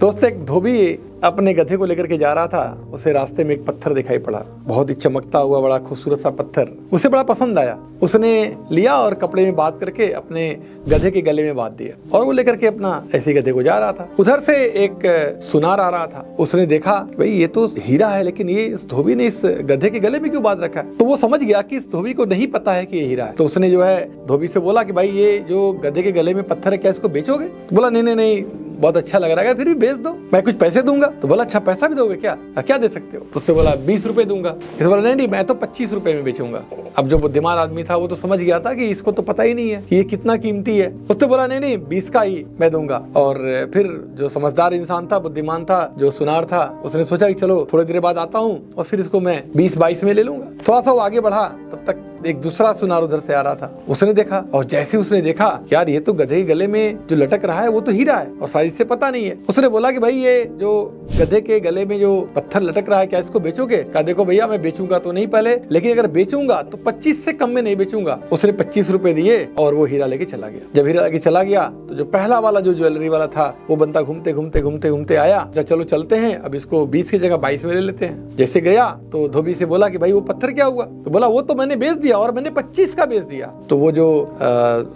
दोस्तों, एक धोबी अपने गधे को लेकर के जा रहा था। उसे रास्ते में एक पत्थर दिखाई पड़ा, बहुत ही चमकता हुआ बड़ा खूबसूरत सा पत्थर। उसे बड़ा पसंद आया। उसने लिया और कपड़े में बांध करके अपने गधे के गले में बांध दिया और वो लेकर के अपना ऐसे गधे को जा रहा था। उधर से एक सुनार आ रहा था। उसने देखा भाई ये तो हीरा है, लेकिन ये इस धोबी ने इस गधे के गले में क्यों बांध रखा है। तो वो समझ गया कि इस धोबी को नहीं पता है कि ये हीरा है। तो उसने जो है धोबी से बोला कि भाई ये जो गधे के गले में पत्थर है, क्या इसको बेचोगे? तो बोला नहीं, बहुत अच्छा लग रहा है, फिर भी बेच दो, मैं कुछ पैसे दूंगा। तो बोला अच्छा, पैसा भी दोगे क्या? क्या दे सकते हो? तो उसने बोला 20 रुपए दूंगा। इसे बोला नहीं, मैं तो 25 रुपए में बेचूंगा। अब जो बुद्धिमान आदमी था वो तो समझ गया था कि इसको तो पता ही नहीं है कि ये कितना कीमती है। उसने बोला नहीं, 20 का ही मैं दूंगा। और फिर जो समझदार इंसान था, बुद्धिमान था, जो सुनार था, उसने सोचा कि चलो थोड़ी देर बाद आता हूँ और फिर इसको मैं 20-22 में ले लूंगा। थोड़ा सा वो आगे बढ़ा, तब तक एक दूसरा सुनार उधर से आ रहा था। उसने देखा और जैसे उसने देखा यार ये तो गधे के गले में जो लटक रहा है वो तो हीरा है और शायद इसे पता नहीं है। उसने बोला कि भाई ये जो गधे के गले में जो पत्थर लटक रहा है, क्या इसको बेचोगे? कहा देखो भैया, मैं बेचूंगा तो नहीं पहले, लेकिन अगर बेचूंगा तो 25 से कम में नहीं बेचूंगा। उसने 25 रुपए दिए और वो हीरा लेके चला गया। जब हीरा लेके चला गया तो जो पहला वाला जो ज्वेलरी वाला था वो बंदा घूमते आया। चलो चलते हैं, अब इसको 20 की जगह 22 में ले लेते हैं। जैसे गया तो धोबी से बोला कि भाई वो पत्थर क्या हुआ? तो बोला वो तो मैंने बेच दिया और मैंने 25 का बेच दिया। तो वो जो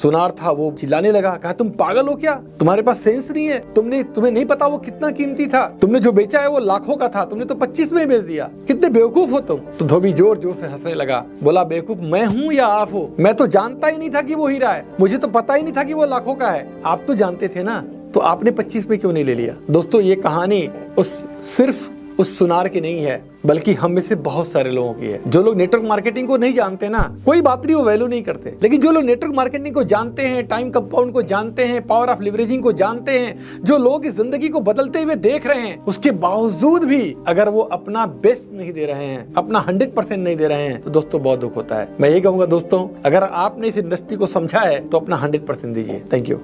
सुनार था वो चिल्लाने लगा, कहा तुम पागल हो क्या? तुम्हारे पास सेंस नहीं है? तुम्हें नहीं पता वो कितना कीमती था? तुमने जो बेचा है वो लाखों का था, तुमने तो 25 में ही बेच दिया। कितने बेवकूफ हो तुम। तो धोबी जोर जोर से हंसने लगा। बोला बेवकूफ मैं हूँ या आप हो? मैं तो जानता ही नहीं था कि वो हीरा है, मुझे तो पता ही नहीं था कि वो लाखों का है। आप तो जानते थे ना, तो आपने 25 में क्यों नहीं ले लिया? दोस्तों, ये कहानी सिर्फ उस सुनार की नहीं है, बल्कि हम में से बहुत सारे लोगों की है। जो लोग नेटवर्क मार्केटिंग को नहीं जानते ना, कोई बात नहीं, वो वैल्यू नहीं करते। लेकिन जो लोग नेटवर्क मार्केटिंग को जानते हैं, टाइम कंपाउंड को जानते हैं, पावर ऑफ लिवरेजिंग को जानते हैं, जो लोग इस जिंदगी को बदलते हुए देख रहे हैं, उसके बावजूद भी अगर वो अपना बेस्ट नहीं दे रहे हैं, अपना 100% नहीं दे रहे हैं, तो दोस्तों बहुत दुख होता है। मैं यही कहूंगा दोस्तों, अगर आपने इस इंडस्ट्री को समझा है तो अपना 100% दीजिए। Thank you.